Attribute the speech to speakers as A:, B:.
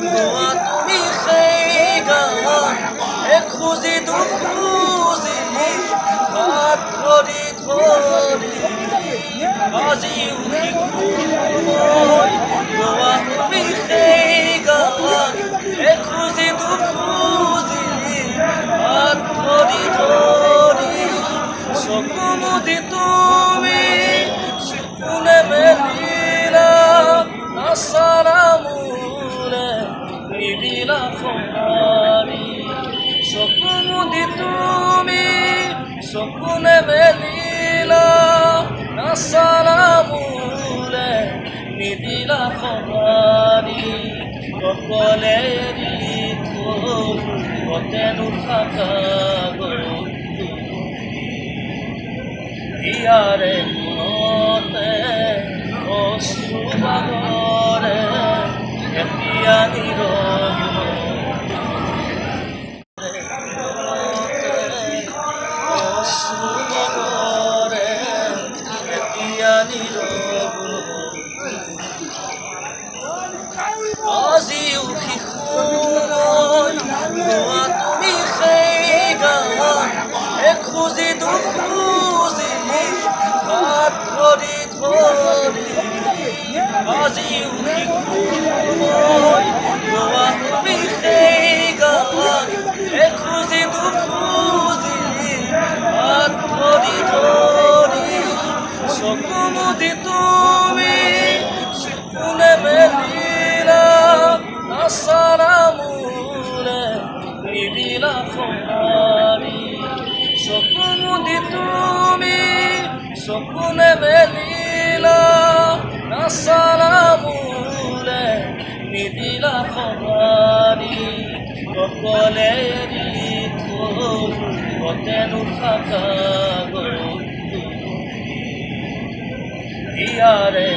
A: গোৱা তুমি সেই গান এখুজি দুখুজি হাত ধৰি ধৰি আজিও শিশুময় গোৱা তুমি সেই গান এখুজি দুখুজি হাত ধৰি ধৰি চকু মুদি তুমি কোনে মেলিলা আশাৰা মোৰে নিদিলা সঁহাৰি চকু মুদি তুমি চকুনে মেলিলা আশাৰা মোৰে নিদিলা সঁহাৰি অকলে এৰি থৈ কতেনো থাকা গ'ল ইয়াৰে মনতে অশ্ৰুবাগৰে এতিয়া নীৰৱ অশ্ৰুবাগৰে এতিয়া নীৰৱ আজিও শিশুময় গোৱা তুমি সেই গান এখুজি দুখুজি হাত ধৰি ধৰি আজিও শিশুময় গোৱা তুমি সেই গান এখুজি দুখুজি হাত ধৰি ধৰি চকু মুদি তুমি কোনে মেলিলা আশাৰা মোৰে নিদিলা সঁহাৰি চকু মুদি তুমি চকুনে মেলিলা আশাৰা মোৰে নিদিলা সঁহাৰি অকলে এৰি থৈ কতেনো থাকা গ'ল ইয়াৰে